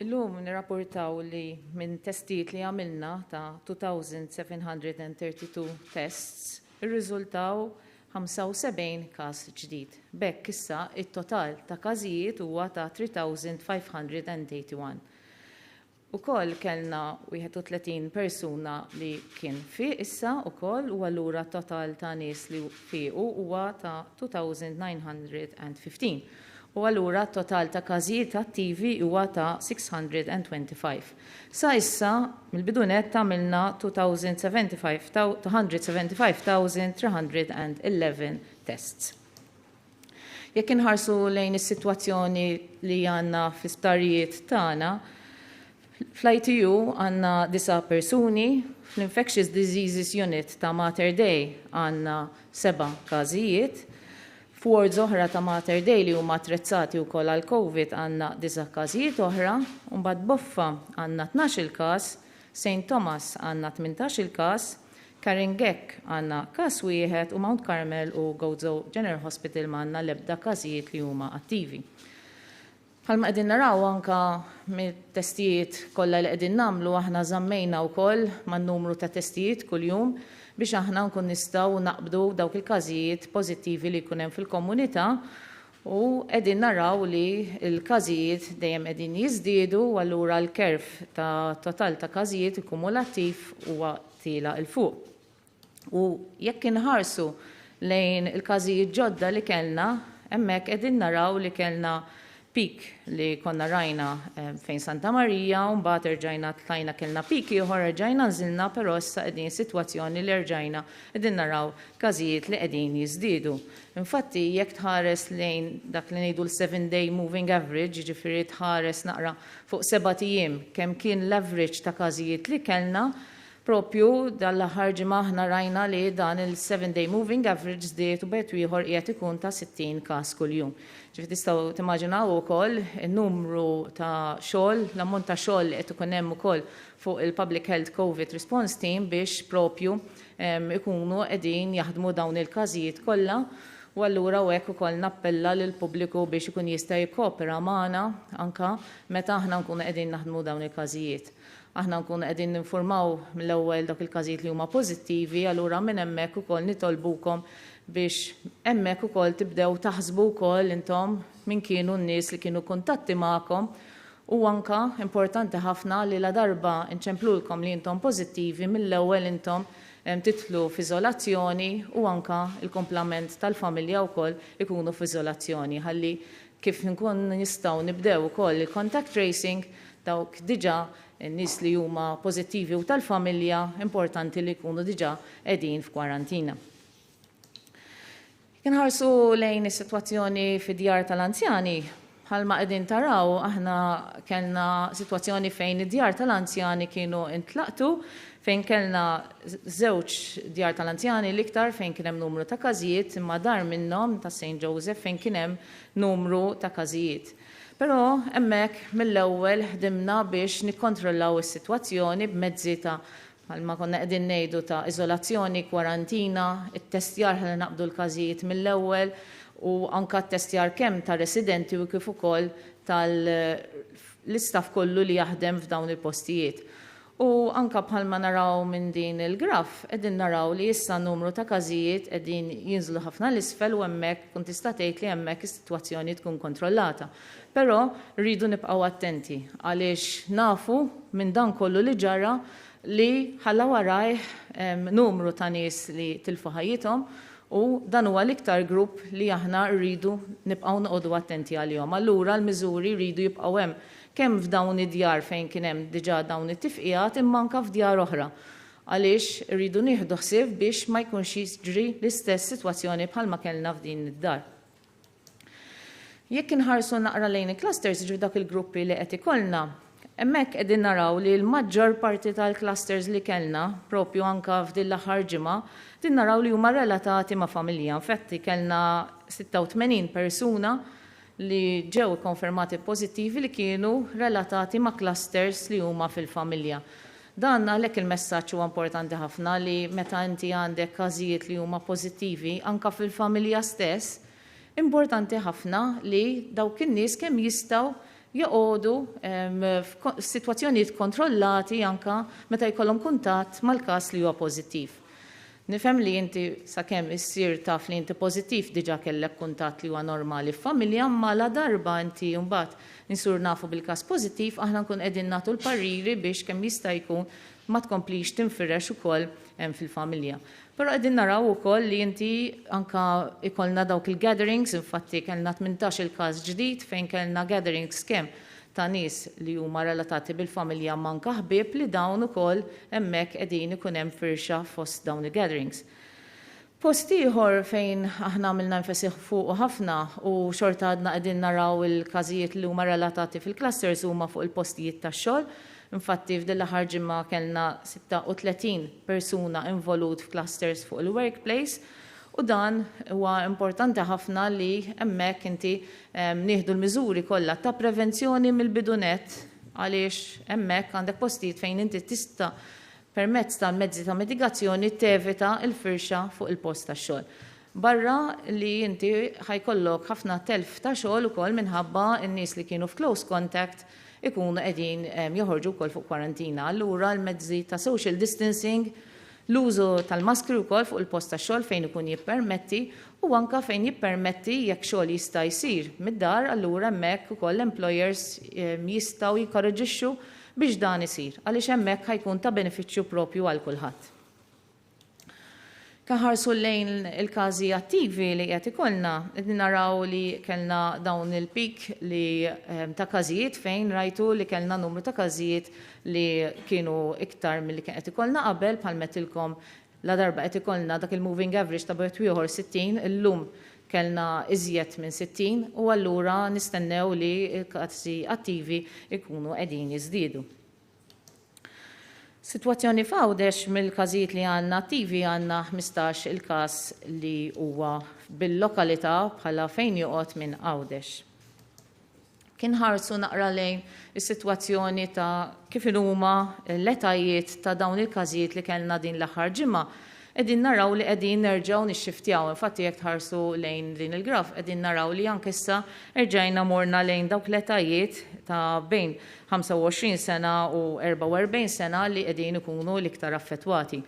Illum nirrapportaw li minn testijiet li għamilna ta' 2,732 tests, irriżultaw 75 każ ġdid. Bekk issa it-total ta' każijiet huwa ta' 3,581. Ukoll kellna 31 persuna li kien fi issa ukoll u allura total ta' nies li fiqu huwa ta' 2,915. U allura total ta' każijiet attivi huwa ta' 625. Sa issa mill-bidunet għamilna 175,311 tests. Jekk inħarsu lejn is-sitwazzjoni li għandna fl-isptarijiet tagħna, fl-ITU għandna 9 persuni, fl-Infectious Diseases Unit ta' Mater Dei għandna 7 każijiet, f'wards oħra ta' Mater Dei li huma attrezzati wkoll għal COVID għandna 9 każijiet oħra, u mbagħad Boffa għandna 12 każ, St. Thomas għandna 18 każ, Karingek għandna każ wieħed u Mount Carmel u Gozo General Hospital m'għandna l-ebda każijiet li huma attivi. Bħalma qegħdin naraw anke mit-testijiet kollha li qegħdin nagħmlu aħna żammejna wkoll man-numru ta' testijiet kuljum biex aħna nkun nistgħu naqbdu dawk il-każijiet pożittivi li jkun hemm fil-komunità u qegħdin naraw li l-każijiet dejjem qegħdin jiżdiedu u allura l-kerf ta' total ta' każijiet kumulattiv huwa tiela il fuq. U jekk inħarsu lejn il-każijiet ġodda li kellna, hemmhekk qegħdin naraw li kellna pik li konna rajna fejn Santa Marija, u mbagħad irġajna tlajna kellna pik ieħor rġajna nżilna, però issa qegħdin sitwazzjoni li rġajna qegħdin naraw każijiet li qegħdin jiżdiedu. Infatti jekk tħares lejn dak li ngħidu l-7-day moving average, jiġifieri tħares naqra fuq 7 ijiem kemm kien l-average ta' każijiet li kellna, propju dal-aħħar ġimgħa aħna rajna li dan il-7-day moving average żdied u bejt ieħor qiegħed ikun ta' 60 każ kuljum. Ġifieri tistgħu timmaġinaw ukoll in-numru ta' xogħol, l-ammont ta' xogħol li qed ikun hemm ukoll fuq il-Public Health COVID Response Team biex propju ikunu qegħdin jaħdmu dawn il-każijiet kollha. U allura hekk ukoll nappella lill-pubbliku biex ikun jista' jikkopera magħna anke meta aħna nkunu qegħdin naħdmu dawn il-każijiet. Aħna nkunu qegħdin ninformaw mill-ewwel dak il-każijiet li huma pożittivi, allura minn hemmhekk ukoll nitolbukom biex hemmhekk ukoll tibdew taħsbu wkoll intom min kienu n-nies li kienu kuntatti magħkom u anke importanti ħafna li la darba nċemplulkom li intom pożittivi mill-ewwel intom titlu f'iżolazzjoni u anke il-komplament tal-familja wkoll ikunu f'iżolazzjoni ħalli kif nkun nistgħu nibdew ukoll il-contact tracing dawk diġà n-nies li huma pożittivi u tal-familja importanti li jkunu diġà qegħdin f'kwarantina. Kinħarsu lejn is-sitwazzjoni fid-djar tal-anzjani, bħalma qegħdin taraw aħna kellna sitwazzjoni fejn id-djar tal-anzjani kienu intlaqtu, fejn kellna żewġ djar tal-anzjani l-iktar fejn kien hemm numru ta' każijiet imma dar minnhom ta' St. Joseph fejn kien hemm numru ta' każijiet. Però hemmhekk mill-ewwel ħdimna biex nikkontrollaw is-sitwazzjoni b'mezzi ta' bħalma konna qegħdin ngħidu ta' iżolazzjoni, kwarantina, it-testjar ħalli naqbdu l-każijiet mill-ewwel u anke t-testjar kemm ta' residenti u kif ukoll tal-istaff kollu li jaħdem f'dawn il-postijiet. U anke bħalma naraw minn din il-graf, qegħdin naraw li issa n-numru ta' każijiet qegħdin jinżlu ħafna l-isfel u hemmhekk kont tista' tgħid li hemmhekk is-sitwazzjoni tkun kontrollata. Però rridu nibqgħu attenti għaliex nafu minn dan kollu li ġara li ħalla warajh numru ta' nies li tilfu ħajjithom u dan huwa l-iktar grupp li aħna rridu nibqgħu noqogħdu attenti għalihom. Allura l-miżuri rridu jibqgħu hemm kemm f'dawn id-djar fejn kien hemm diġà dawn it-tifqiegħat imma anke f'djar oħra. Għaliex irridu nieħdu ħsieb biex ma jkunx jiġri l-istess sitwazzjoni bħalma kellna f'din id-dar. Jekk inħarsu naqra lejn il-clusters ġu dak il-gruppi li qed ikollna, hemmhekk qegħdin naraw li l-maġġor parti tal-clusters li kellna, propju anke f'din l-aħħar ġimgħa, din naraw li huma relatati ma' familja. Infatti kellna 86 persuna li ġew konfermati pożittivi li kienu relatati ma' clusters li huma fil-familja. Dan għalhekk il-messaġġ huwa importanti ħafna li meta inti għandek każijiet li huma pożittivi anke fil-familja stess, importanti ħafna li dawk in-nies kemm jistgħu joqogħdu f'sitwazzjonijiet kontrollati anka meta jkollhom kuntatt mal-każ li huwa pożittiv. Nifhem li inti sakemm issir taf li inti pożittiv diġà kellek kuntatt li huwa normali f'familja, ma la darba inti mbagħad insur nafu bil-każ pożittiv aħna nkun qegħdin nagħtu l-pariri biex kemm jista' jkun ma tkomplix tinfirex ukoll fil-familja. Però qegħdin naraw ukoll li inti anka ikollna dawk il-gatherings, infatti kellna 18 il-każ ġdid fejn kellna gatherings kemm ta' nies li huma relatati bil-familja manka ħbieb li dawn ukoll hemmhekk qegħdin ikun hemm firxa fost dawn il-gatherings. Post ieħor fejn aħna għamilna nfesih fuq ħafna u xorta għadna qegħdin naraw il-każijiet li huma relatati fil-clusters huma fuq il-postijiet tax-xogħol. Infatti f'din l-aħħar ġimgħa kellna 36 persuna involut f'clusters fuq il-workplace u dan huwa importanti ħafna li hemmhekk inti nieħdu l-miżuri kollha ta' prevenzjoni mill-bidunet għaliex hemmhekk għandek postijiet fejn inti tista' permezz ta' mezzi ta' mitigazzjoni tevita l-firxa fuq il-post tax-xogħol. Barra li inti ħajkollok ħafna telf ta' xogħol ukoll minħabba n-nies li kienu f'close contact ikunu qegħdin joħorġu wkoll fuq kwarantina. Allura l-mezzi ta' social distancing, l-użu tal-maskri wkoll fuq il-post tax-xogħol fejn ikun jippermetti u anke fejn jippermetti jekk xogħol jista' jsir mid-dar, allura hemmhekk ukoll employers jistgħu jikkoreġixxu biex dan isir, għaliex hemmhekk ħajkun ta' benefiċċju propju għal kulħadd. Kaħarsu lejn il-każi attivi li qed ikollna, qed naraw li kellna dawn il-pik li ta' każijiet fejn rajtu li kellna numru ta' każijiet li kienu iktar milli kien qed ikollna qabel bħal metilkom la darba qed ikollna dak il-moving average ta' bejt ieħor 60, illum kellna iżjed minn 60 u allura nistennew li l-każi attivi ikunu qegħdin jiżdiedu. Situazzjoni f'Għawdex mill-każijiet li għandna attivi għandna 15 il-każ li huwa bil-lokalità bħala fejn joqgħod minn Għawdex. Kien ħarsu naqra lejn is-sitwazzjoni ta' kif huma l-etajiet ta' dawn il-każijiet li kellna din l-aħħar ġimgħa. Qegħdin naraw li qegħdin nerġgħu nixxiftjaw, infatti jekk tħarsu lejn din il-graf qegħdin naraw li anke issa erġajna morna lejn dawk l-etajiet ta' bejn 25 sena u 44 sena li qegħdin ikunu l-iktar affettwati.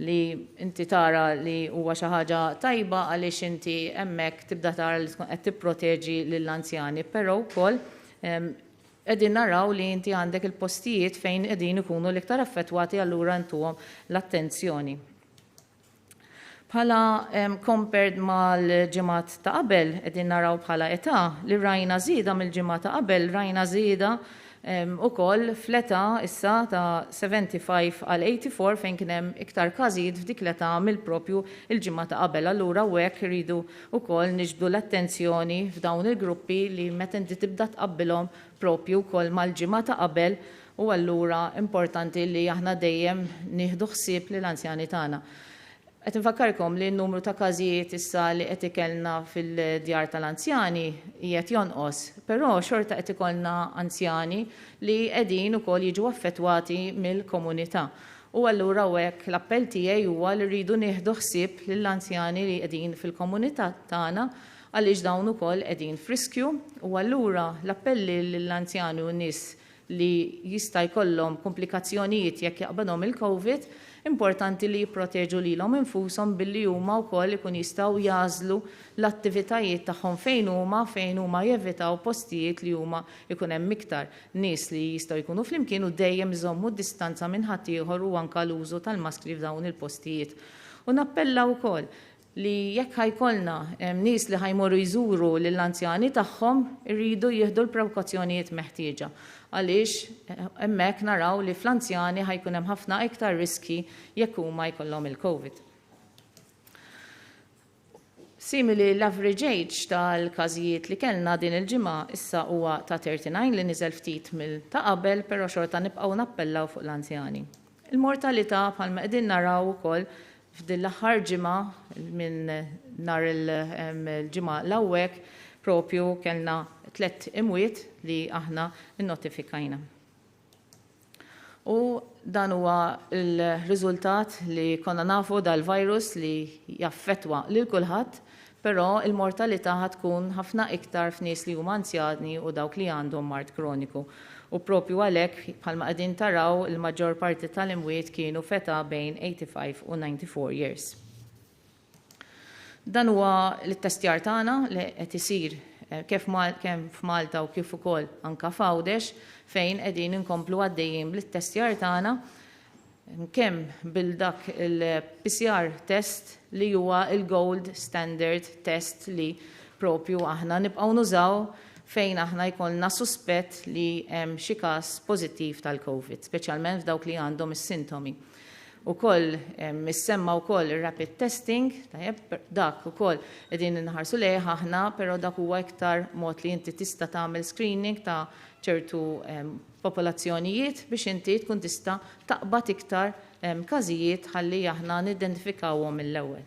Li inti tara li huwa xi ħaġa tajba għaliex inti hemmhekk tibda tara li tkun qed tipproteġi lill-anzjani, però wkoll qegħdin naraw li inti għandek il-postijiet fejn qegħdin ikunu l-iktar affettwati allura ntuhom l-attenzjoni. Bħala compared mal-ġimgħat ta' qabel qegħdin naraw bħala età li rajna żieda mill-ġimgħa ta' qabel, rajna żieda ukoll fl-età issa ta' 75 għal 84 fejn kien hemm iktar każijiet f'dik l-età mill-propju il-ġimgħa ta' qabel. Allura hekk iridu wkoll niġbdu l-attenzjoni f'dawn il-gruppi li meta inti tibda tqabbilhom propju wkoll mal-ġimgħa ta' qabel u allura importanti li aħna dejjem nieħdu ħsieb lill-anzjani tagħna. Qed infakkarkom li n-numru ta' każijiet issa li qed ikollna fil-djar tal-anzjani qiegħed jonqos, però xorta qed ikollna anzjani li qegħdin ukoll jiġu affettwati mill-komunità. U allura hekk l-appell tiegħi huwa li rridu nieħdu ħsieb lill-anzjani li qegħdin fil-komunità tagħna għaliex dawn ukoll qegħdin friskju u allura l-appelli lill-anzjani u n-nies li jista' jkollhom komplikazzjonijiet jekk jaqbadhom il-COVID importanti li jipproteġu lilhom infushom billi huma wkoll ikun jistgħu jażlu l-attivitajiet tagħhom fejn huma jevitaw postijiet li huma ikun hemm iktar nies li jistgħu jkunu flimkien u dejjem iżommu d-distanza minn ħadd ieħor u anke l-użu tal-maskri f'dawn il-postijiet. U nappella wkoll li jekk ħajkollna nies li ħajmorru jżuru lill-anzjani tagħhom irridu jieħdu l-prekawzjonijiet meħtieġa. Għaliex hemmhekk naraw li fl-anzjani ħajkun hemm ħafna iktar riski jekk huma jkollhom il-COVID. Simili l-average age tal-każijiet li kellna din il-ġimgħa issa huwa ta' 39 li niżel ftit mill-ta' qabel, però xorta nibqgħu nappellaw fuq l-anzjani. Il-mortalità bħalma qegħdin naraw ukoll f'din l-aħħar ġimgħa minn nhar il-ġimgħa l-awwek propju kellna 3 imwiet li aħna nnotifikajna. U dan huwa l-riżultat li konna nafu dal-virus li jaffettwa lil kulħadd però il-mortalità ħatkun ħafna iktar f'nies li huma anzjani u dawk li għandhom mart kroniku. U propju għalhekk bħalma qegħdin taraw il-maġġor parti tal-imwiet kienu feta bejn 85 u 94 years. Dan huwa l-testjar tagħna li qed isir kemm f'Malta u kif ukoll anke f'Għawdex fejn qegħdin inkomplu għaddejjin blit-testjar tagħna kemm bil-dak il-PCR test li huwa il-gold standard test li propju aħna nibqgħu nużaw fejn aħna jkollna suspett li hemm xi każ pożittiv tal-COVID, speċjalment f'dawk li għandhom is-sintomi. Ukoll issemma wkoll ir-rapid testing, dak ukoll qegħdin inħarsu lejh aħna, però dak huwa iktar mod li inti tista' tagħmel screening ta' ċertu popolazzjonijiet biex inti tkun tista' taqbad iktar każijiet ħalli aħna nidentifikawhom mill-ewwel.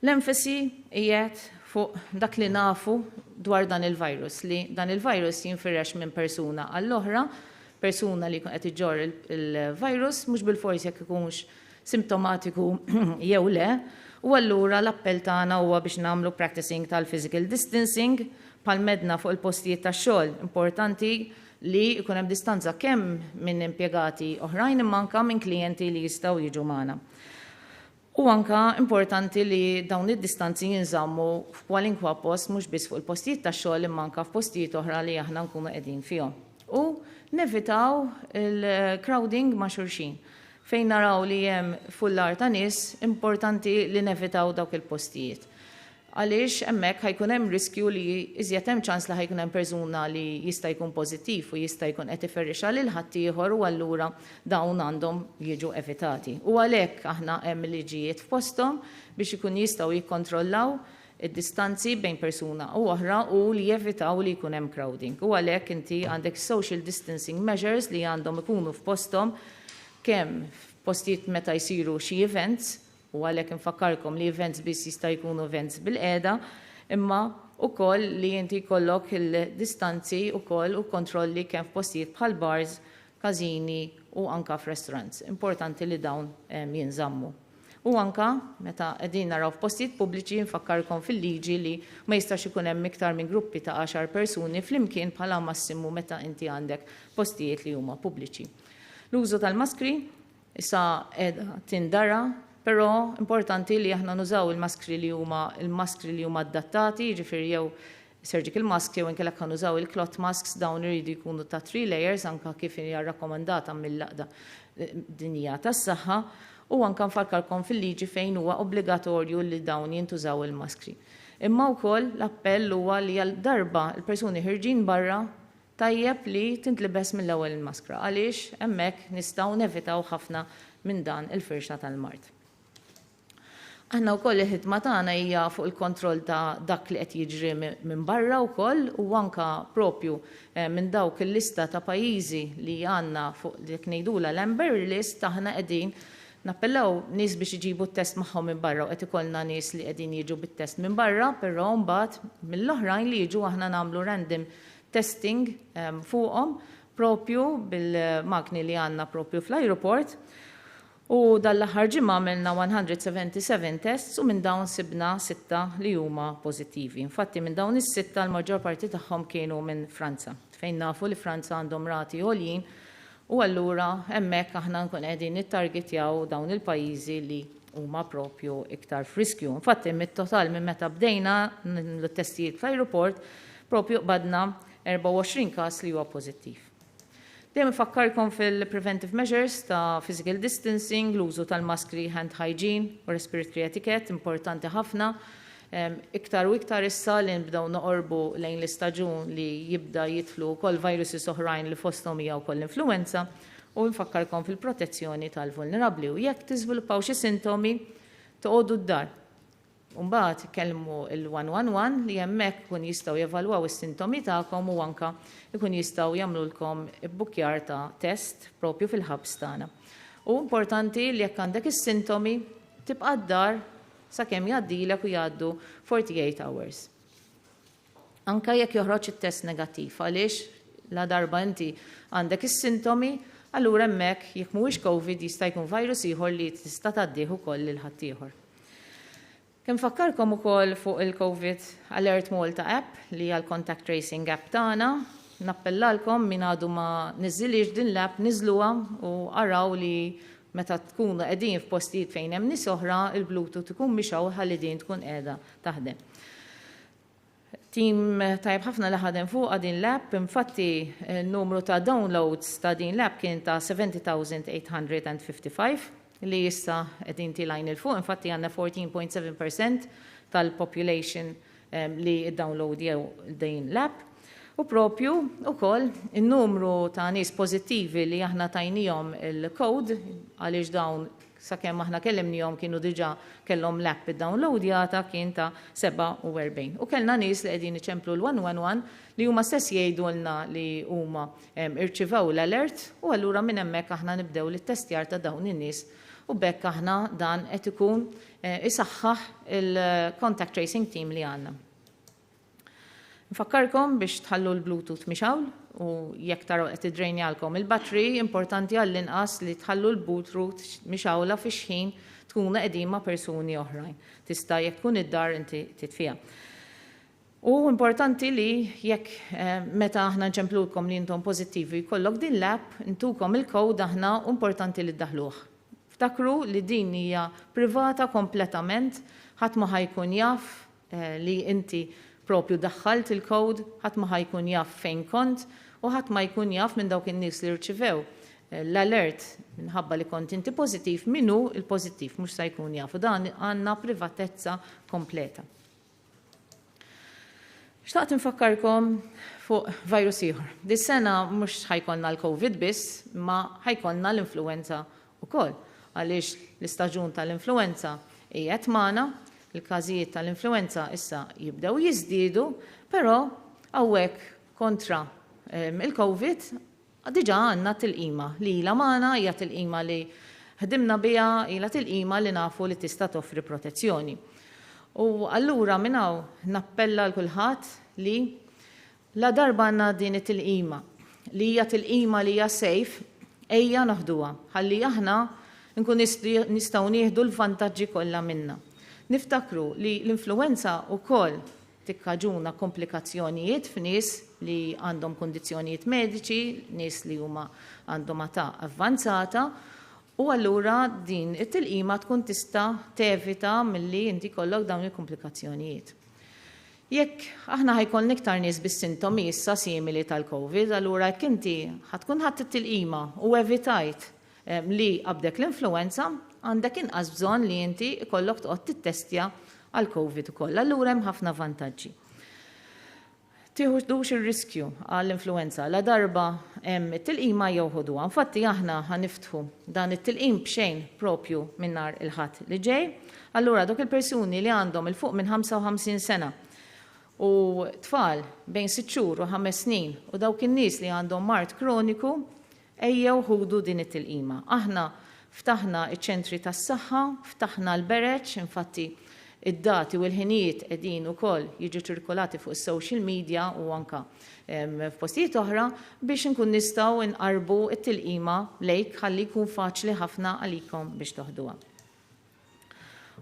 L-enfasi qiegħed fuq dak li nafu dwar dan il-virus, li dan il-virus jinfirex minn persuna għall-oħra, persuna li qed iġġor il-virus, mhux bil-forsi jekk ikunx simptomatiku jew le, u allura l-appell tagħna huwa biex nagħmlu practicing tal-physical distancing bħal medna fuq il-postijiet tax-xogħol. Importanti li jkun hemm distanza kemm minn impjegati oħrajn imma anke minn klijenti li jistgħu jiġu magħna. U anke importanti li dawn id-distanzi jinżammu f'kwalinkwa post mhux biss fuq il-postijiet tax-xogħol imma anke f'postijiet oħra li aħna nkunu qegħdin fihom. U nevitaw il-crowding ma' xulxin. Fejn naraw li hemm fullar ta' nies, importanti li nevitaw dawk il-postijiet. Għaliex hemmhekk ħajkun hemm riskju li iżjed hemm ċans li ħajkun hemm persuna li jista' jkun pożittiv u jista' jkun qed iferrixa lil ħaddieħor u allura dawn għandhom jiġu evitati. U għalhekk aħna hemm liġijiet f'posthom biex ikun jistgħu jikkontrollaw id-distanzi bejn persuna u oħra u li jevitaw li jkun hemm crowding. U għalhekk inti għandek social distancing measures li għandhom ikunu f'posthom kemm f'postijiet meta jsiru xi events, u għalhekk infakkarkom li events biss jista' jkunu events bil-qiegħda, imma ukoll li inti jkollok il-distanzi ukoll u kontrolli kemm f'postijiet bħal bars, każini u anke f'restaurants. Importanti li dawn jinżammu. U anka, meta qegħdin naraw f'postijiet pubbliċi nfakkarkom fil-liġi li ma jistax ikun hemm iktar minn gruppi ta' 10 persuni flimkien bħala massimu meta inti għandek postijiet li huma pubbliċi. L-użu tal-maskri issa qiegħda tindara, però importanti li aħna nużaw il-maskri li huma adattati, jiġifieri jew surgical mask jew inkella kan nużaw il-cloth masks dawn iridu jkunu ta' 3 layers anke kif hija rakkomandata mill-laqda dinja tas-saħħa. U anke nfakkarkom fil-liġi fejn huwa obbligatorju li dawn jintużaw il-maskri. Imma wkoll l-appell huwa li għal darba l-persuni ħirġin barra tajjeb li tintlibes mill-ewwel il-maskra għaliex hemmhekk nistgħu nevitaw ħafna minn dan il-firxa tal-mart. Aħna wkoll il-ħidma tagħna hija fuq il-kontroll ta' dak li qed jiġri minn barra wkoll u anke propju minn dawk il-lista ta' pajjiżi li għandna fuq dik ngħidula l-amber list aħna qegħdin nappellaw nies biex iġibu t-test magħhom minn barra u qed ikollna nies li qegħdin jiġu bit-test minn barra, però mbagħad mill-oħrajn li jiġu aħna nagħmlu random testing fuqhom propju bil-magni li għandna propju fl-ajruport. U dal-aħħar ġimgħa għamilna 177 tests u minn dawn sibna 6 li huma pożittivi. Infatti minn dawn is-6 l-maġġor parti tagħhom kienu minn Franza, fejn nafu li Franza għandhom rati għoljin. U allura hemmhekk aħna nkun qegħdin nittargetjaw dawn il-pajjiżi li huma propju iktar f'riskju. Infatti mit-total minn meta bdejna l-testijiet fl-ajruport propju qbadna 24 każ li huwa pożittiv. Dejjem ifakkarkom fil-preventive measures ta' physical distancing, l-użu tal-maskri, hand hygiene u respiratory etiquette importanti ħafna. Iktar u iktar issa li nbdew noqorbu lejn l-istaġun li jibda jidħlu wkoll virusi oħrajn li fosthom hija wkoll l-influenza u nfakkarkom fil-protezzjoni tal-vulnerabbli u jekk tiżviluppaw xi sintomi toqgħodu d-dar. Mbagħad ikellmu il-111 li hemmhekk ikun jistgħu jevalwaw is-sintomi tagħkom u anke ikun jistgħu jagħmlulkom ibbukjar ta' test propju fil-ħabs tagħna. U importanti li jekk għandek is-sintomi tibqa' d-dar sakemm jgħaddilek u jgħaddu 48 hours. Anke jekk joħroġ it-test negattiv għaliex la darba inti għandek is-sintomi, allura hemmhekk jekk mhuwiex COVID jista' jkun virus ieħor li tista' tgħaddih ukoll lil ħaddieħor. Kien fakkarkom ukoll fuq il-COVID Alert Malta app li hija l-contact tracing app tagħna. Nappellalkom min għadu ma niżilix din l-app niżluha u araw li meta tkunu qegħdin f'postijiet fejn hemm nies oħra, il-Bluetooth ikun mixaw ħalli din tkun qiegħda taħdem. Tim tajb ħafna li ħadem fuq din l-app, infatti n-numru ta' downloads ta' din l-app kien ta' 70,855 li issa qegħdin tilajn il-fuq, infatti għandna 14.7% tal-population li id-download jew din l-app. U propju ukoll in-numru ta' nies pożittivi li aħna tajnihom il-code għaliex dawn sakemm aħna kellimnihom kienu diġà kellhom l-app id-downloadjata kien ta' 47. U kellna nies li qegħdin iċemplu l-111 li huma stess jgħidulna li huma irċivew l-alert u allura minn hemmhekk aħna nibdew l-testjar ta' dawn in-nies u bekk aħna dan qed ikun isaħħaħ il-contact tracing team li għandna. Nfakkarkom biex tħallu l-Bluetooth mixawl u jekk taraw qed idrejnjalkom il-battery, importanti għall-inqas li tħallu l-Bluetooth mixawla fix-ħin tkun qegħdin ma' persuni oħrajn. Tista' jekk tkun id-dar inti titfiha. U importanti li jekk meta aħna nċemplulkom li intom pożittivi jkollok din l-app, intukom il-code aħna importanti li ddaħluh. Ftakru li din hija privata kompletament, ħadd ma ħajkun jaf li inti propju daħħalt il-code, ħadd ma ħajkun jaf fejn kont u ħadd ma jkun jaf minn dawk in-nies li rċivew l-alert minħabba li kont inti pożittiv minnu il-pożittiv mhux se jkun jaf u dan għandna privatezza kompleta. Xtaqt infakkarkom fuq virus ieħor. Dis-sena mhux ħajkonna l-COVID biss, ma ħajkonna l-influenza wkoll. Għaliex l-istaġun tal-influenza qiegħed magħna, il-każijiet tal-influenza issa jibdew jiżdiedu, però hawnhekk kontra il-COVID diġà għandna tilqima li ilha magħna hija tilqima li ħdimna biha ilha tilqima li nafu li tista' toffri protezzjoni. U allura minn hawn nappella l kulħadd li la darba għandna din it-tilqima li hija tilqima li hija safe ejja naħduha ħalli aħna nkun nistgħu nieħdu l-vantaġġi kollha minnha. Niftakru li l-influenza wkoll tikkaġuna komplikazzjonijiet f'nies li għandhom kondizzjonijiet mediċi, nies li huma għandhom età avvanzata, u allura din it-tilqima tkun tista' tevita milli inti kollok dawn il-komplikazzjonijiet. Jekk aħna ħajkollna iktar nies bis-sintomi issa simili tal-COVID, allura jekk inti ħatkun ħadd it-tilqima u evitajt li qabdek l-influenza, għandek inqas bżonn li inti ikollok toqgħod tittestja għal COVID ukoll. Allura hemm ħafna vantaġġi. Tieħudux ir-riskju għall-influenza la darba hemm it-tilqima jew ħuduha. Infatti aħna ħaniftħu dan it-tilqim b'xejn propju minn nhar il-ħadd li ġej. Allura dawk il-persuni li għandhom il fuq minn 55 sena u tfal bejn 6 xhur u 5 snin u dawk in-nies li għandhom mart kroniku ejjew ħudu din it-tilqima. Aħna ftaħna iċ-ċentri tas-saħħa, ftaħna l-bereċ, infatti id-dati u l-ħinijiet qegħdin ukoll jiġu ċirkolati fuq is-social media u anke f'postijiet oħra biex inkun nistgħu nqarbu t-tilqima lejk ħalli jkun faċli ħafna għalikom biex toħduha.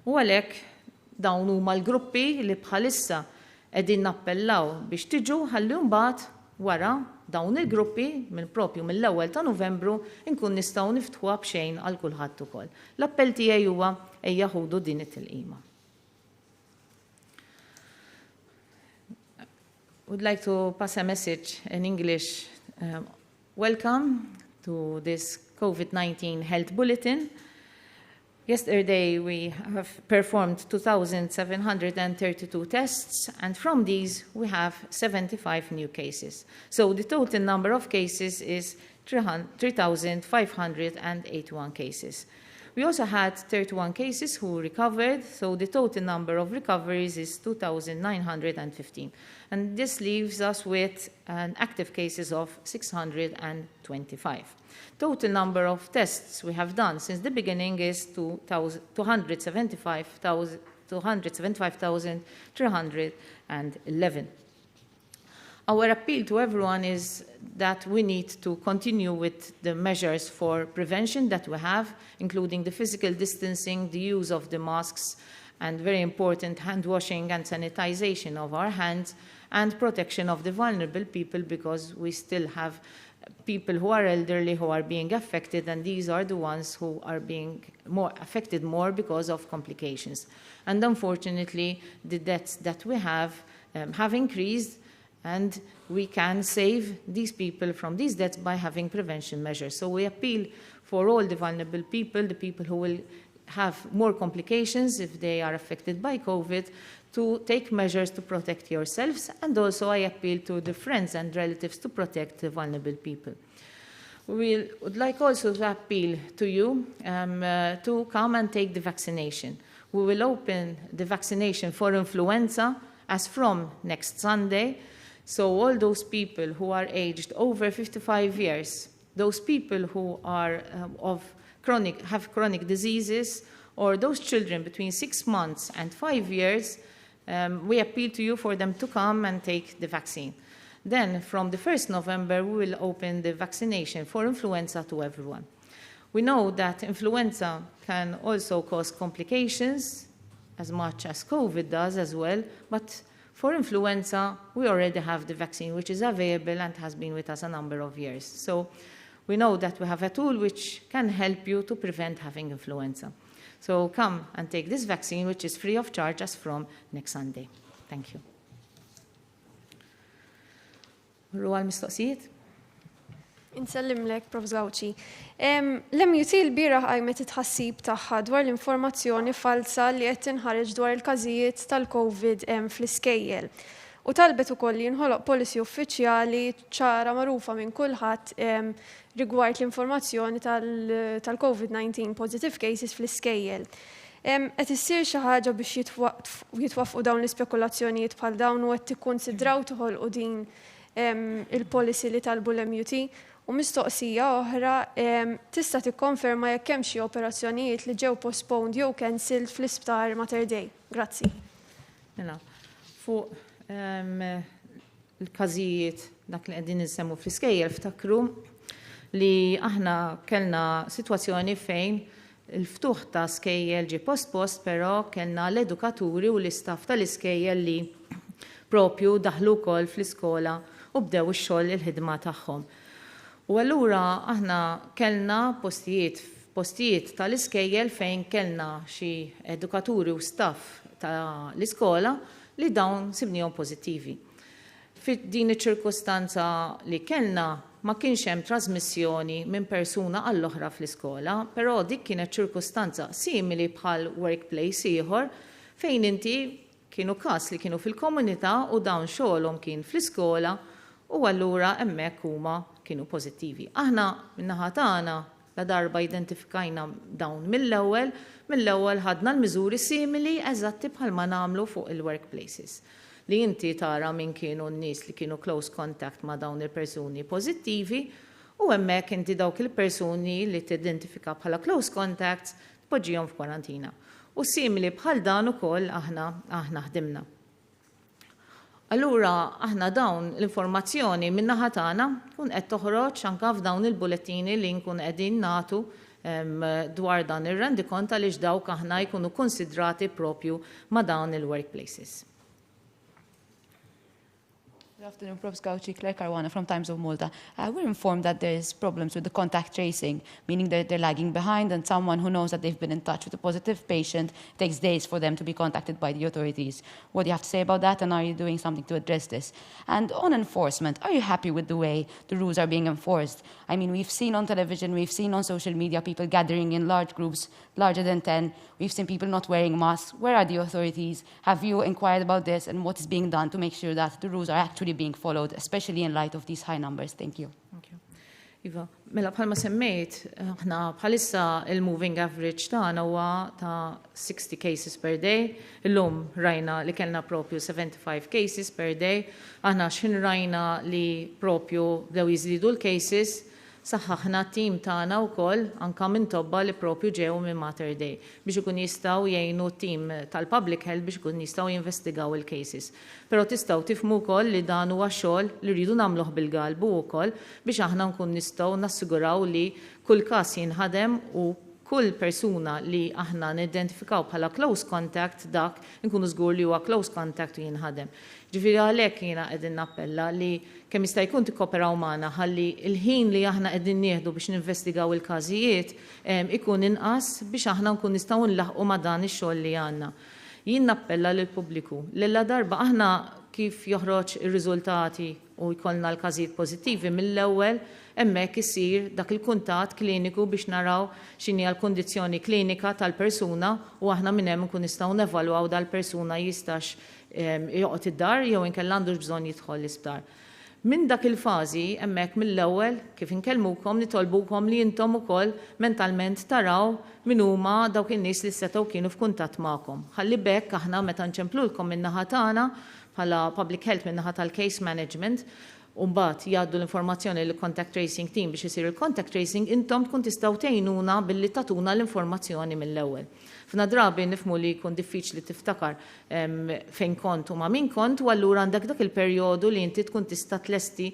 U għalhekk dawn huma l-gruppi li bħalissa qegħdin nappellaw biex tiġu ħalli mbagħad wara dawn il-gruppi minn propju mill-ewwel ta' Novembru inkun nistgħu niftħuha b'xejn għal kulħadd ukoll. L-appell tiegħi huwa ejja ħudu din it-tilqima. Would like to pass a message in English. Welcome to this COVID-19 health bulletin. Yesterday we have performed 2,732 tests, and from these we have 75 new cases. So the total number of cases is 3,581 cases. We also had 31 cases who recovered, so the total number of recoveries is 2,915. And this leaves us with active cases of 625. Total number of tests we have done since the beginning is 275,311. Our appeal to everyone is that we need to continue with the measures for prevention that we have, including the physical distancing, the use of the masks, and very important, hand washing and sanitization of our hands, and protection of the vulnerable people, because we still have people who are elderly who are being affected, and these are the ones who are being affected more because of complications. And unfortunately, the deaths that we have increased, and we can save these people from these deaths by having prevention measures. So we appeal for all the vulnerable people, the people who will have more complications if they are affected by COVID, to take measures to protect yourselves, and also I appeal to the friends and relatives to protect the vulnerable people. We would like also to appeal to you to come and take the vaccination. We will open the vaccination for influenza as from next Sunday, so all those people who are aged over 55 years, those people who are have chronic diseases, or those children between 6 months and 5 years, we appeal to you for them to come and take the vaccine. Then, from the 1st November, we will open the vaccination for influenza to everyone. We know that influenza can also cause complications, as much as COVID does as well, but for influenza, we already have the vaccine, which is available and has been with us a number of years. So we know that we have a tool which can help you to prevent having influenza. So come and take this vaccine, which is free of charge as from next Sunday. Thank you. Ruħal mistoqsijiet? Insellimlek, Prof. Gawċi. L-MUT l-bieraħ għajmet it-ħassib tagħha dwar l-informazzjoni falsa li qed tinħareġ dwar il-każijiet tal-COVID fl-iskejjel. U talbet ukoll li jinħoloq policy uffiċjali ċara magħrufa minn kulħadd rigward l-informazzjoni tal-COVID-19 positive cases fl-iskejjel. Qed issir xi ħaġa biex jitwaffqu dawn l-ispekulazzjonijiet bħal dawn u qed tikkunsidraw toħolqu din il-policy li talbu l-MUT. U mistoqsija oħra, tista' tikkonferma jekk hemm xi operazzjonijiet li ġew postponed jew cancelled fl-isptar Mater Dei. Grazzi. Fuq il-każijiet dak li qegħdin insemmu fl-iskejjel ftakru li aħna kellna sitwazzjoni fejn il-ftuħ ta' skejjel ġie post, però kellna l-edukaturi u l-istaff tal-iskejjel li propju daħlu wkoll fl-iskola u bdew ix-xogħol il-ħidma tagħhom. U allura aħna kellna postijiet tal-iskejjel fejn kellna xi edukaturi u staff tal-iskola li dawn sibnihom pożittivi. Fit din iċ-ċirkustanza li kellna ma kienx hemm trasmissjoni minn persuna għall-oħra fl-iskola, però dik kienet ċirkustanza simili bħal workplace ieħor fejn inti kienu każ li kienu fil-komunità u dawn xogħolhom kien fl-iskola u allura hemmhekk huma kienu pożittivi. Aħna min-naħa tagħna la darba identifikajna dawn mill-ewwel ħadna l-miżuri simili eżatti bħalma nagħmlu fuq il-workplaces. Li inti tara min kienu n-nies li kienu close contact ma' dawn il-persuni pożittivi u hemmhekk inti dawk il-persuni li tidentifika bħala close contacts tpoġġihom f'kwarantina. U simili bħal dan ukoll aħna ħdimna. Allura aħna dawn l-informazzjoni min-naħa tagħna tkun qed toħroġ anke f'dawn il-bulettini li nkun qegħdin nagħtu dwar dan ir-rendikont għaliex dawk aħna jkunu konsidrati propju ma' dawn il-workplaces. Good afternoon, Prof. Gawci, Claire Caruana from Times of Malta. We're informed that there's problems with the contact tracing, meaning that they're lagging behind and someone who knows that they've been in touch with a positive patient takes days for them to be contacted by the authorities. What do you have to say about that, and are you doing something to address this? And on enforcement, are you happy with the way the rules are being enforced? I mean, we've seen on television, we've seen on social media people gathering in large groups, larger than 10. We've seen people not wearing masks. Where are the authorities? Have you inquired about this, and what is being done to make sure that the rules are actually being followed, especially in light of these high numbers? Thank you. Thank you. Iva, mela bħalma semmejt, aħna bħalissa il-moving average tagħna huwa ta' 60 cases per day. Illum rajna li kellna propju 75 cases per day. Aħna x'in rajna li propju bdew jiżdiedu l-cases, saħħaħna t-tim tagħna wkoll anke minn tobba li propju ġew minn Mater Dei biex ikun jistgħu jgħinu t-tim tal-Public Health biex ikun jistgħu jinvestigaw il-cases. Però tistgħu tifhmu wkoll li dan huwa xogħol li rridu nagħmluh bil-galbu wkoll biex aħna nkun nistgħu nassiguraw li kull każ jinħadem u kull persuna li aħna nidentifikaw bħala close contact dak nkunu żgur li huwa close contact u jinħadem. Ġifieri għalhekk jiena qegħdin nappella li kemm jista' jkun tikkoperaw magħna ħalli il-ħin li aħna qegħdin nieħdu biex ninvestigaw il-każijiet ikun inqas biex aħna nkun nistgħu nlaħqu ma' dan ix-xogħol li għandna. Jien nappella lill-pubbliku lilla darba aħna kif joħroġ ir-riżultati u jkollna l-każijiet pożittivi mill-ewwel hemmhekk isir dak il-kuntatt kliniku biex naraw x'inhi l-kundizzjoni klinika tal-persuna u aħna minn hemm nkun nistgħu nevalwaw dal-persuna jistax joqgħod id-dar jew inkella għandux bżonn jidħol l-isptar. Minn dak il-fażi hemmhekk mill-ewwel kif inkellmukom nitolbukom li intom ukoll mentalment taraw min huma dawk in-nies li setgħu kienu f'kuntatt magħkom. Ħalli bekk aħna meta nċemplulkom min-naħa tagħna bħala public health min-naħa tal-case management u mbagħad jgħaddu l-informazzjoni lill contact tracing team biex isir il-contact tracing intom tkun tistgħu tgħinuna billi tatuna l-informazzjoni mill-ewwel. F'na drabi nifhmu li jkun diffiċli tiftakar fejn kont u ma' min kont u allura għandek dak il-perjodu li inti tkun tista' tlesti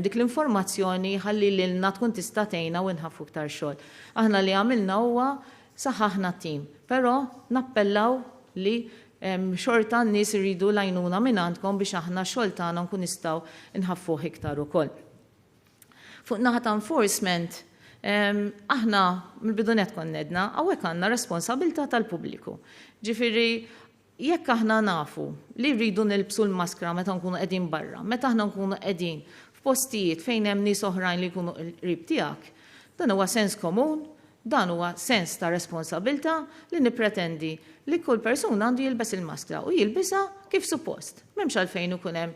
dik l-informazzjoni ħalli lilna tkun tista' tgħinna u nħaffu iktar xogħol. Aħna li għamilna huwa saħħaħna tim, però nappellaw li xorta n-nies iridu lajnuna minn għandkom biex aħna xogħol tagħna nkun nistgħu nħaffuh iktar ukoll. Fuq naħa ta' enforcement, aħna mill-bidunet konnedna hawnhekk għandna responsabilità tal-pubbliku. Ġifieri jekk aħna nafu li rridu nilbsu l-maskra meta nkunu qegħdin barra, meta aħna nkunu qegħdin f'postijiet fejn hemm nies oħrajn li jkunu qrib tiegħek, dan huwa sens komun, dan huwa sens ta' responsabilità li nippretendi li kull persuna għandu jilbes il-maskra u jilbisha kif suppost. M'hemmx għalfejn ikun hemm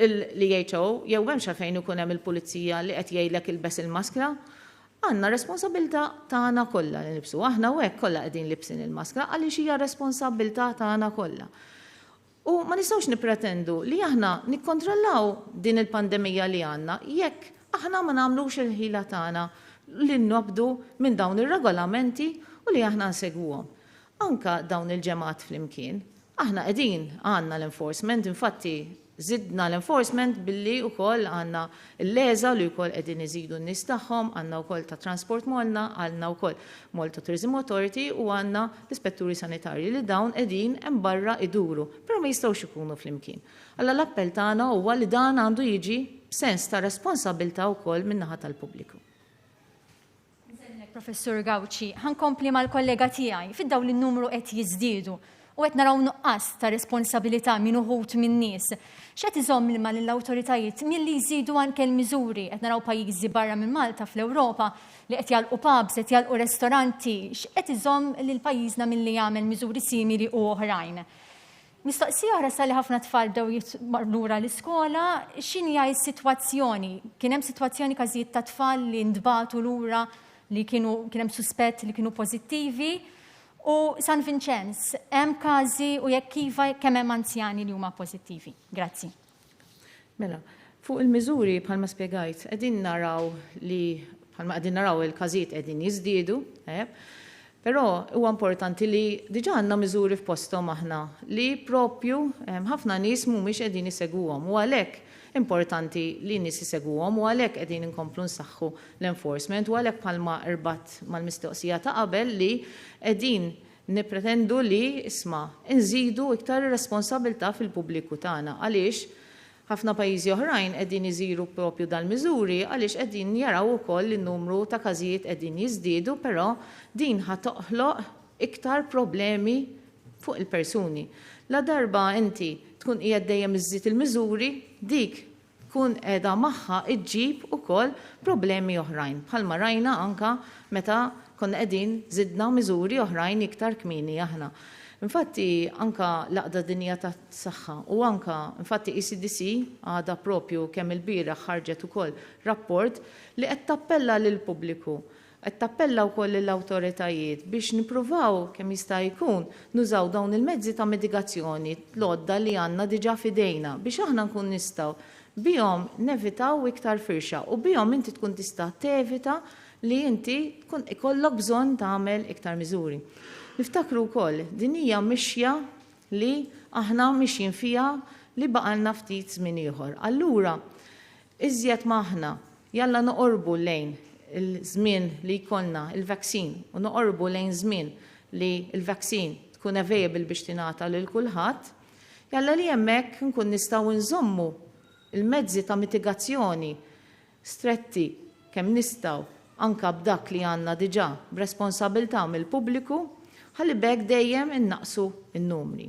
l-WHO jew m'hemmx għalfejn ikun hemm il-pulizija li qed jgħidlek ilbes il-maskra. Għandna responsabilità tagħna kollha li nibsu. Aħna hekk kollha qegħdin libsin il-maskra għaliex hija responsabilità tagħna kollha. U ma nistgħux nippretendu li aħna nikkontrollaw din il-pandemija li għandna jekk aħna ma nagħmlux il-ħila tagħna li nobdu minn dawn ir-regolamenti u li aħna nsegwuhom. Anka dawn il-ġemat flimkien, aħna qegħdin għandna l-enforcement, infatti żidna l-enforcement billi wkoll għandna l-leża li wkoll qegħdin iżidu n-nies tagħhom, għandna wkoll ta' transport molna, għandna wkoll Malta Tourism Authority u għandna l-ispetturi sanitarji li dawn qegħdin hemm barra iduru, però ma jistgħux ikunu flimkien. Alla l-appell tagħna huwa li dan għandu jiġi b'sens ta' responsabilità wkoll min-naħa tal-pubbliku. Professur Gawci, ħankompli mal-kollega tiegħi fid-daw li n-numru qed jiżdiedu u qed naraw nuqqas ta' responsabilità min uħud min-nies. X'qed iżomm lill-awtoritajiet milli jżidu anke l-miżuri qed naraw pajjiżi barra minn Malta fl-Ewropa li qed jalqu pubs, qed jalqu ristoranti, x'qed iżomm lil pajjiżna milli jagħmel miżuri simili u oħrajn. Mistoqsija oħra sali ħafna tfal bdew jitmorru lura l-iskola, x'inhi s-sitwazzjoni? Kien hemm sitwazzjoni każijiet ta' tfal li ndbagħtu lura li kien hemm suspett li kienu pożittivi u San Vincenz hemm każi u jekk iva kemm hemm anzjani li huma pożittivi. Grazzi. Mela, fuq il-miżuri bħalma spjegajt qegħdin naraw li bħalma qegħdin naraw il-każijiet qegħdin jiżdiedu, però huwa importanti li diġà għandna miżuri f'posthom aħna li propju ħafna nies mhumiex qegħdin isegwuhom u għalhekk importanti li nies isegwuhom u għalhekk qegħdin inkomplu nsaħħu l-enforcement u għalhekk bħalma irbatt mal-mistoqsija ta' qabel li qegħdin nippretendu li isma' nżidu iktar ir-responsabilità fil-pubbliku tagħna għaliex ħafna pajjiżi oħrajn qegħdin iżiru propju dal-miżuri għaliex qegħdin jaraw ukoll li n-numru ta' każijiet qegħdin jiżdiedu, però din ħatoħloq iktar problemi fuq il-persuni. La darba inti tkun qiegħed dejjem iżżid il-miżuri, dik tkun qiegħda magħha iġġib ukoll problemi oħrajn. Bħalma rajna anka meta konna qegħdin żidna miżuri oħrajn iktar kmieni aħna. Infatti anka l-Aqda Dinja tas-Saħħa u anka infatti ECDC għadha propju kemm il-bieraħ ħarġet ukoll rapport li qed tappella lill-pubbliku. Qed tappella wkoll lill-awtoritajiet biex nippruvaw kemm jista' jkun nużaw dawn il-mezzi ta' mitigazzjoni l-għodda li għandna diġà f'idejna biex aħna nkun nistgħu bihom nevitaw iktar firxa u bihom inti tkun tista' tevita li inti tkun ikollok bżonn tagħmel iktar miżuri. Niftakru wkoll din hija mixja li aħna mixjin fiha li baqalna ftit żmien ieħor. Allura iżjed ma aħna jalla noqorbu lejn il-żmien li jkollna il-vaksin u noqorbu lejn żmien li il-vaksin tkun available biex tingħata lil kulħadd, jalla li hemmhekk nkun nistgħu nżommu il-mezzi ta' mitigazzjoni stretti kemm nistgħu anka b'dak li għandna diġà b'responsabilità mill-pubbliku, ħalli bekk dejjem innaqsu n-numri.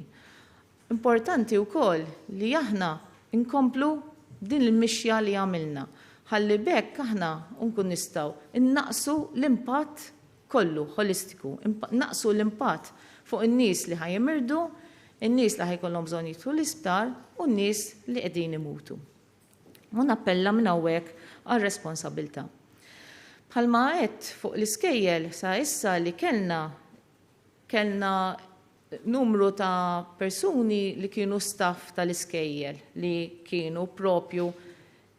Importanti wkoll li aħna inkomplu din il-mixja li għamilna, ħalli bekk aħna nkun nistgħu innaqsu l-impatt kollu holistiku, naqsu l-impatt fuq in-nies li ħajmirdu, in-nies li ħajkollhom bżonn jidħlu l-isptar u n-nies li qegħdin imutu. U nappella minn hawnhekk għar-responsabilità. Bħalma qed fuq l-iskejjel sa issa li kellna numru ta' persuni li kienu staff tal-iskejjel li kienu propju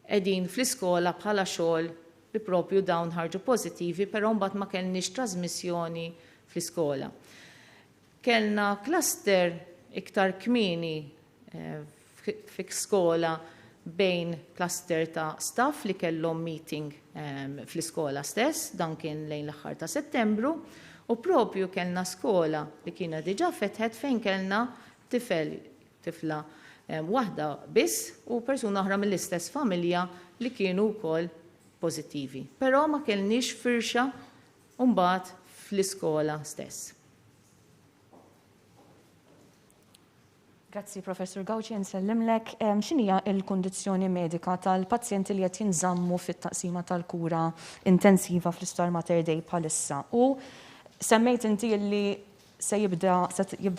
qegħdin fl-iskola bħala xogħol li propju dawn ħarġu pożittivi, però mbagħad ma kellniex trasmissjoni fl-iskola. Kellna cluster iktar kmieni fl-iskola bejn cluster ta' staff li kellhom meeting fl-iskola stess, dan kien lejn l-aħħar ta' Settembru, u propju kellna skola li kiena diġà fetħet fejn kellna tifla waħda biss u persuna oħra mill-istess familja li kienu wkoll pożittivi. Però ma kellniex firxa mbagħad fl-iskola stess. Grazzi, Professor Gawci, nsellimlek. X'inhija l-kundizzjoni medika tal-pazjenti li qed jinżammu fit-taqsima tal-kura intensiva fl-Isptar Mater Dei bħalissa? U semmejt inti li se jibda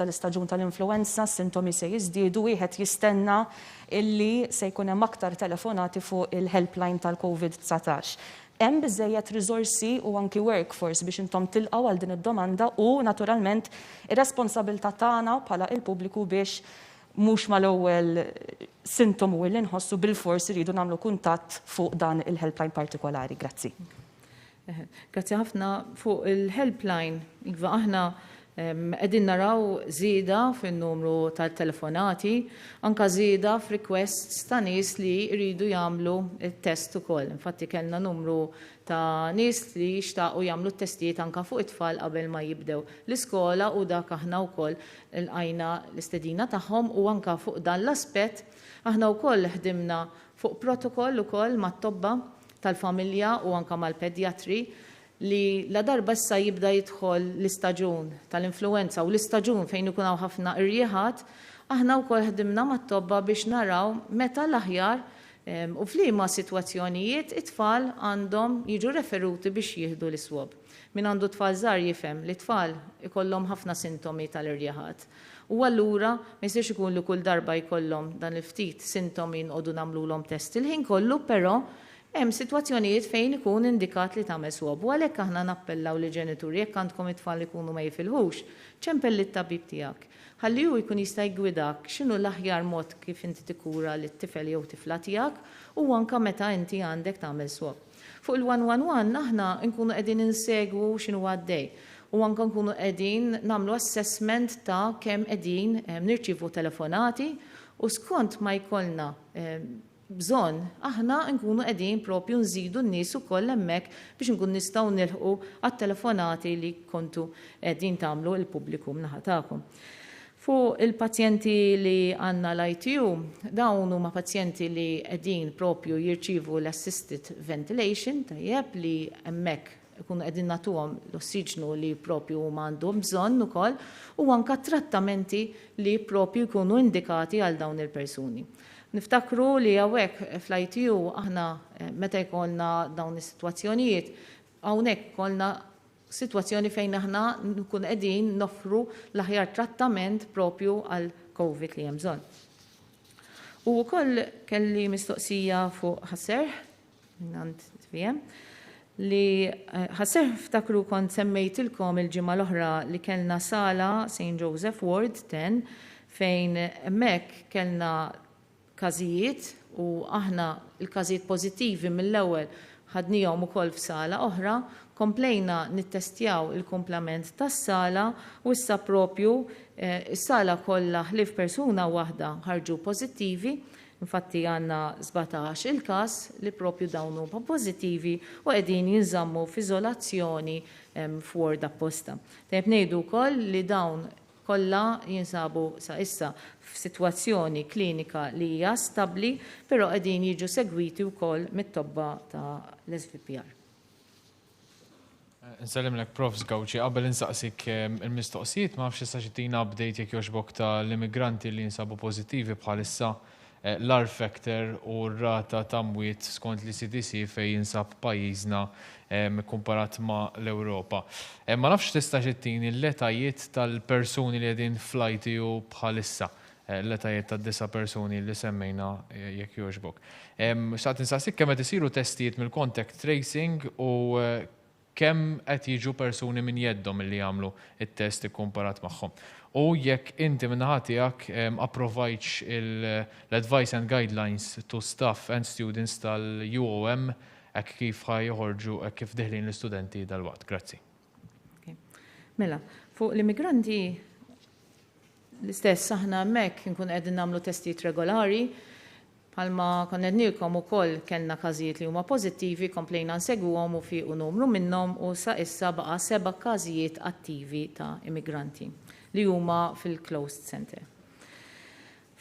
l-istaġun tal-influenza, sintomi se jiżdiedu, wieħed jistenna illi se jkun hemm aktar telefonati fuq il-helpline tal-COVID-19. Hemm biżżejjed riżorsi u anki workforce biex intom tilqgħu għal din id-domanda u naturalment ir-responsabilità tagħna bħala il-pubbliku biex mhux mal-ewwel sintomu li nħossu bil-fors iridu nagħmlu kuntatt fuq dan il-helpline partikolari. Grazzi. Grazzi ħafna fuq il-helpline. Iva aħna qegħdin naraw żieda fin-numru tal-telefonati, anka żieda f'requests ta' nies li jridu jagħmlu t-test ukoll. Infatti kellna numru ta' nies li jixtaqu jagħmlu t-testijiet anka fuq it-tfal qabel ma jibdew l-iskola u dak aħna wkoll ilqajna l-istedina tagħhom u anka fuq dan l-aspett aħna wkoll ħdimna fuq protokoll ukoll mat-tobba tal-familja u anka mal-pedjatri li la darba issa jibda jidħol l-istaġun tal-influenza u l-istaġun fejn ikun hawn ħafna irjieħat, aħna wkoll ħdimna mat-tobba biex naraw meta l-aħjar u f'liema sitwazzjonijiet it-tfal għandhom jiġu referuti biex jieħdu l-iswab. Min għandu tfal żgħar jifhem li tfal ikollhom ħafna sintomi tal-irjieħat. U allura ma jsirx ikun li kull darba jkollhom dan il-ftit sintomi nqogħdu nagħmluhom test il-ħin kollu, però hemm sitwazzjonijiet fejn ikun indikat li tagħmel swab. U għalhekk aħna nappellaw li ġenituri jekk għandkom it-tfal li jkunu ma jifilħux, ċempel lit-tabib tiegħek. Ħalli hu jkun jista' jgwidak x'inhu l-aħjar mod kif inti tikkura lit-tifel jew tifla tiegħek u anke meta inti għandek tagħmel swab. Fuq il-111 aħna nkunu qegħdin insegwu x'inhu għaddej u anke nkunu qegħdin nagħmlu assessment ta' kemm qegħdin nirċievu telefonati u skont ma jkollna bżonn aħna nkunu qegħdin propju nżidu n-nies ukoll hemmhekk biex nkun nistgħu nilħqu għat-telefonati li kontu qegħdin tagħmlu l-pubbliku min-naħa tagħkom. Fuq il-pazjenti li għandna l-ITU, dawn huma pazjenti li qegħdin propju jirċievu l-assisted ventilation tajjeb li hemmhekk ikunu qegħdin nagħtuhom l-ossiġnu li propju huma għandhom bżonn ukoll u anke trattamenti li propju jkunu indikati għal dawn il-persuni. Niftakru li hawnhekk fl-ITU aħna meta jkollna dawn is-sitwazzjonijiet hawnhekk kollna sitwazzjoni fejn aħna nkun qegħdin noffru l-aħjar trattament propju għal COVID li hemm bżonn. U wkoll kelli mistoqsija fuq ħasserħ li ħasserħ ftakru kont semmejtilkom il-ġimgħa l-oħra li kellna sala St. Joseph Ward 10 fejn hemmhekk kellna każijiet u aħna il-każijiet pożittivi mill-ewwel ħadnihom ukoll f'sala oħra, komplejna nittestjaw il-komplement tas-sala u issa propju is-sala kollha ħlief persuna waħda ħarġu pożittivi Infatti għandna 17 il-każ li propju dawn huma pożittivi u qegħdin jinżammu f'iżolazzjoni f'ward apposta. Tajjeb ngħidu wkoll li dawn kollha jinsabu sa issa f'sitwazzjoni klinika li hija stabbli, però qegħdin jiġu segwiti wkoll mit-tobba ta' l-SVPR. Nsellimlek Prof Gawċi, qabel insaqsik il-mistoqsijiet ma nafx issa xitina update jekk jogħġbok ta' l-immigranti li jinsabu pożittivi bħalissa l-R factor u r-rata ta' mwiet skont li CDC fejn jinsab pajjiżna komparat ma' l-Ewropa. Ma nafx tista' xittini l-etajiet tal-persuni li qegħdin fl-ITU bħalissa, l-etajiet tad-9 persuni li semmejna jekk jogħġbok. Xtaqt insaqsik kemm qed isiru testijiet mill-contact tracing u kemm qed jiġu persuni minn jeddhom li jagħmlu it-test ikkumparat magħhom. U jekk inti min-naħa tiegħek approvajtx l-advice and guidelines to staff and students tal-UOM hekk kif joħorġu hekk kif deħlin l-istudenti dal-waqt. Grazzi. Mela, fuq l-immigranti l-istess aħna hemmhekk inkun qegħdin nagħmlu testijiet regolari. Palma konna nilkom ukoll kellna każijiet li huma pożittivi, komplejna nsegwhom u fiequ numru minnhom u sa issa baqa' 7 każijiet attivi ta' immigranti li huma fil-closed center.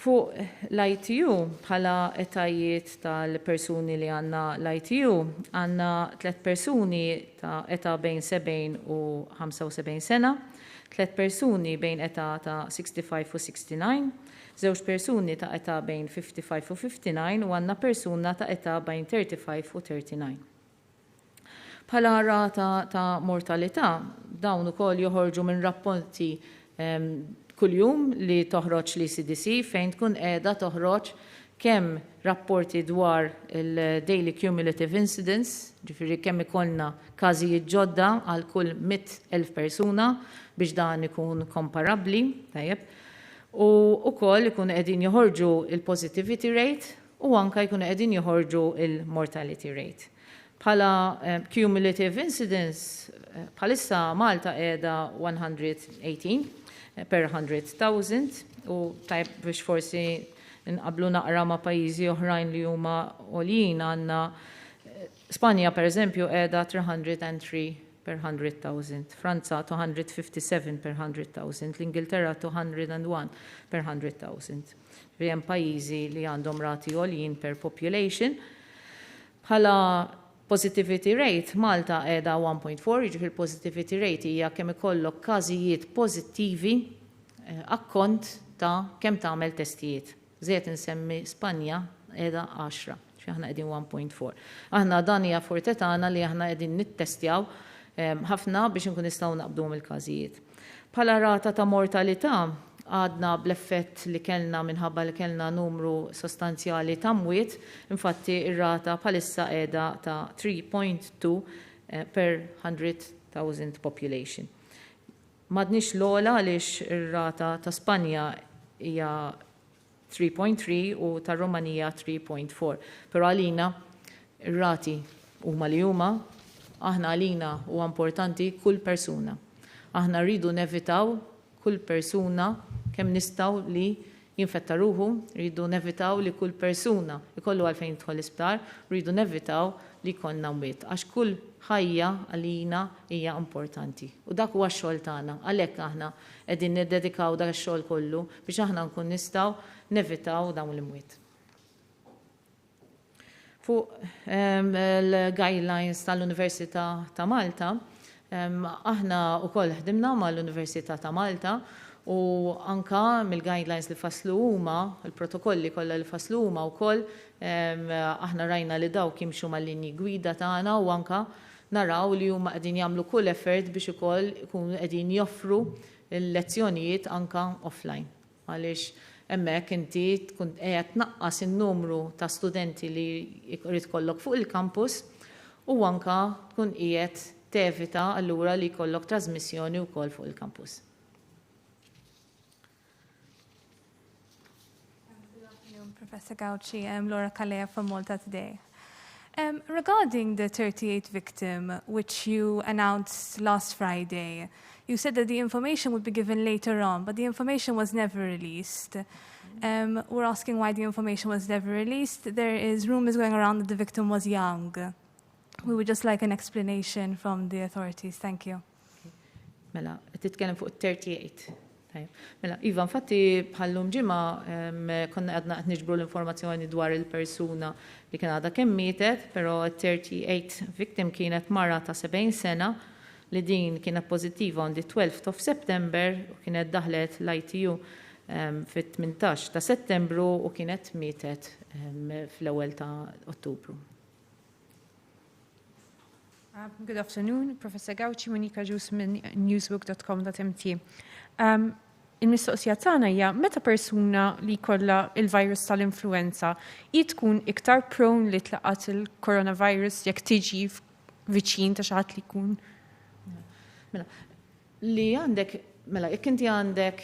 Fuq l-ITU bħala etajiet tal-persuni li għandna l-ITU għandna 3 persuni ta' età bejn 70 u 75 sena, 3 persuni bejn età ta' 65 u 69, 2 persuni ta' età bejn 55 u 59 u għandna persuna ta' età bejn 35 u 39. Bħala rata ta' mortalità, dawn ukoll joħorġu minn rapporti kuljum li toħroġ li CDC fejn tkun qiegħda toħroġ kemm rapporti dwar il-daily cumulative incidence, ġifieri kemm ikollna każijiet ġodda għal kull 100,000 persuna biex dan ikun komparabbli, tajjeb. U wkoll ikunu qegħdin joħorġu il-positivity rate u anke jkunu qegħdin joħorġu il-mortality rate. Bħala cumulative incidence, bħalissa Malta qiegħda 118 per 100,000 u tajb biex forsi nqablu naqra ma' pajjiżi oħrajn li huma għoljin għandna Spanja pereżempju qiegħda 303 per 100,000, Franza 257 per 100,000, l-Ingilterra 201 per 100,000. Hemm pajjiżi li għandhom rati għoljin per population. Bħala positivity rate, Malta qiegħda 1.4, jiġifieri il-positivity rate hija kemm ikollok każijiet pożittivi akkont ta' kemm tagħmel testijiet. Żejjed insemmi Spanja qiegħda 10, xi aħna qegħdin 1.4. Aħna dan hija forte tagħna li aħna qegħdin nittestjaw ħafna biex inkun nistgħu naqbduhom il-każijiet. Bħala rata ta' mortalità għadna bl-effett li kellna minħabba li kellna numru sostanzjali ta' mwiet, infatti ir-rata bħalissa qiegħda ta' 3.2 per 100,000 population. M'għadniex l-ogħla għaliex ir-rata ta' Spanja hija 3.3 u ta' Rumanija 3.4. Però għalina ir-rati huma li huma, aħna għalina huwa importanti kull persuna. Aħna rridu nevitaw kull persuna kemm nistgħu li jinfetta ruħu, rridu nevitaw li kull persuna ikollu għalfejn jidħol l-isptar, rridu nevitaw li jkollna mwiet għax kull ħajja għalina hija importanti. U dak huwa x-xogħol tagħna, għalhekk aħna qegħdin niddedikaw dak ix-xogħol kollu biex aħna nkun nistgħu nevitaw dawn l-imwiet. Fuq il-guidelines tal-Università ta' Malta, aħna wkoll ħdimna mal-Università ta' Malta u anka mill-guidelines li faslu huma, il-protokolli kollha li faslu huma wkoll aħna rajna li dawk jimxu mal-linji gwida tagħna u anka naraw li huma qegħdin jagħmlu kull effort biex ukoll ikunu qegħdin joffru l-lezzjonijiet anka offline. Għaliex hemmhekk inti tkun qiegħed tnaqqas in-numru ta' studenti li jrid kollok fuq il-campus u anka tkun qiegħed tevita allura li jkollok trasmissjoni wkoll fuq il-campus. Professor Gauci, I'm Laura Calea from Malta today. Regarding the 38 victim, which you announced last Friday, you said that the information would be given later on, but the information was never released. were asking why the information was never released. There is rumors going around that the victim was young. We would just like an explanation from the authorities. Thank you. Mela, titkellem fuq 38. Mela, Iva, infatti bħallum ġimma konna għadna qed niġbru l-informazzjoni dwar il-persuna li kien għadha kemm mietet, però 38 victim kienet mara ta' 70 sena li din kienet pożittiva on the 12th of September u kienet daħlet l-ITU fit-18 ta' Settembru u kienet mietet fl-ewwel ta' Ottubru. Good afternoon, Professor Gauci, Monika Ġus minn newsbook.com.mt. Il-mistoqsija tagħna hija meta persuna li kollha il-virus tal-influenza tkun iktar prone li tlaqat il-coronavirus jekk tiġi viċin ta' xi ħadd li jkun. Mela, li għandek, mela, jekk inti għandek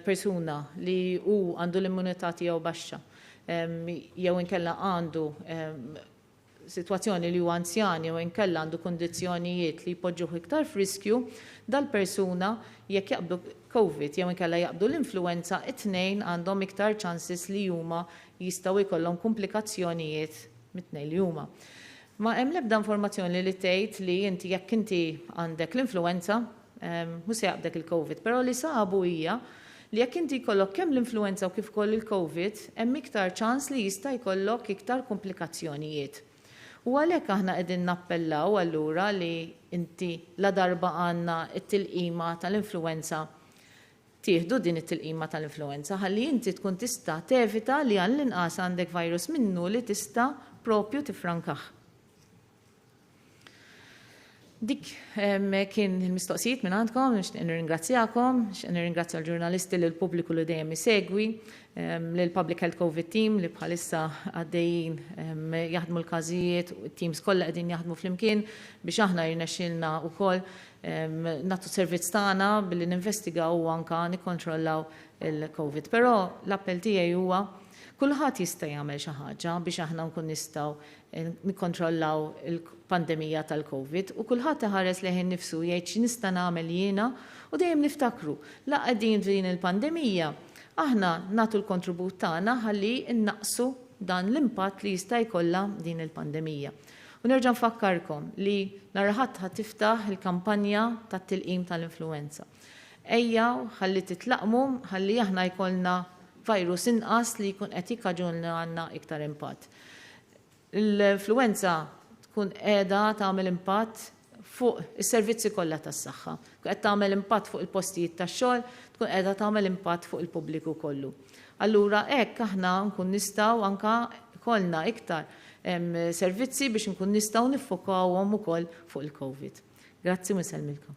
persuna li hu għandu l-immunità tiegħu baxxa, jew inkella għandu situazzjoni li huwa anzjani u inkella għandu kondizzjonijiet li jpoġġuh iktar f'riskju, dal-persuna jekk jaqbdu COVID jew inkella jaqbdu l-influenza, it-tnejn għandhom iktar chances li huma jistgħu jkollhom komplikazzjonijiet mit-tnejn li huma. Ma hemm l-ebda informazzjoni li tgħid li inti jekk inti għandek l-influenza mhux se jaqbdek il-COVID, però li sabu hija li jekk inti jkollok kemm l-influenza u kif ukoll il-COVID, hemm iktar ċans li jista' jkollok iktar komplikazzjonijiet. U għalhekk aħna qegħdin nappellaw allura li inti la darba għandna t-tilqima tal-influenza tieħdu din it-tilqima tal-influenza ħalli inti tkun tista' tevita li għall-inqas għandek virus minnu li tista' propju tifrankah. Dik kien il-mistoqsijiet minn għandkom, nixtieq nirringrazzjakom, nixtieq nirringrazzja l-ġurnalisti li l-pubbliku li dejjem isegwi, lill Public Health COVID Team li bħalissa għaddejjin jaħdmu l-każijiet u t-teams kollha qegħdin jaħdmu flimkien biex aħna jirnexxielna wkoll nagħtu servizz tagħna billi ninvestigaw u anke nikkontrollaw il-COVID. Però l-appell tiegħi huwa kulħadd jista' jagħmel xi ħaġa biex aħna nkun nistgħu nikkontrollaw il-pandemija tal-COVID u kulħadd iħares leħ innifsu jgħid x'nista' nagħmel jiena u dejjem niftakru la qegħdin din il-pandemija aħna nagħtu l-kontribut tagħna ħalli innaqsu dan l-impatt li jista' jkollha din il-pandemija. U nerġa' nfakkarkom li nhar ħadd tiftaħ il-kampanja tat-tilqim tal-influenza. Ejja ħalli titlaqmu ħalli aħna jkollna virus inqas li jkun qed jikkaġunna għandna iktar impatt. L-influenza tkun qiegħda tagħmel impatt fuq is-servizzi kollha tas-saħħa. Qed tagħmel impatt fuq il-postijiet tax-xogħol, tkun qiegħda tagħmel impatt fuq il-pubbliku kollu. Allura hekk aħna nkun nistgħu anke ikollna iktar servizzi biex nkun nistgħu niffokawhom ukoll fuq il-COVID. Grazzi u nsellmilkom.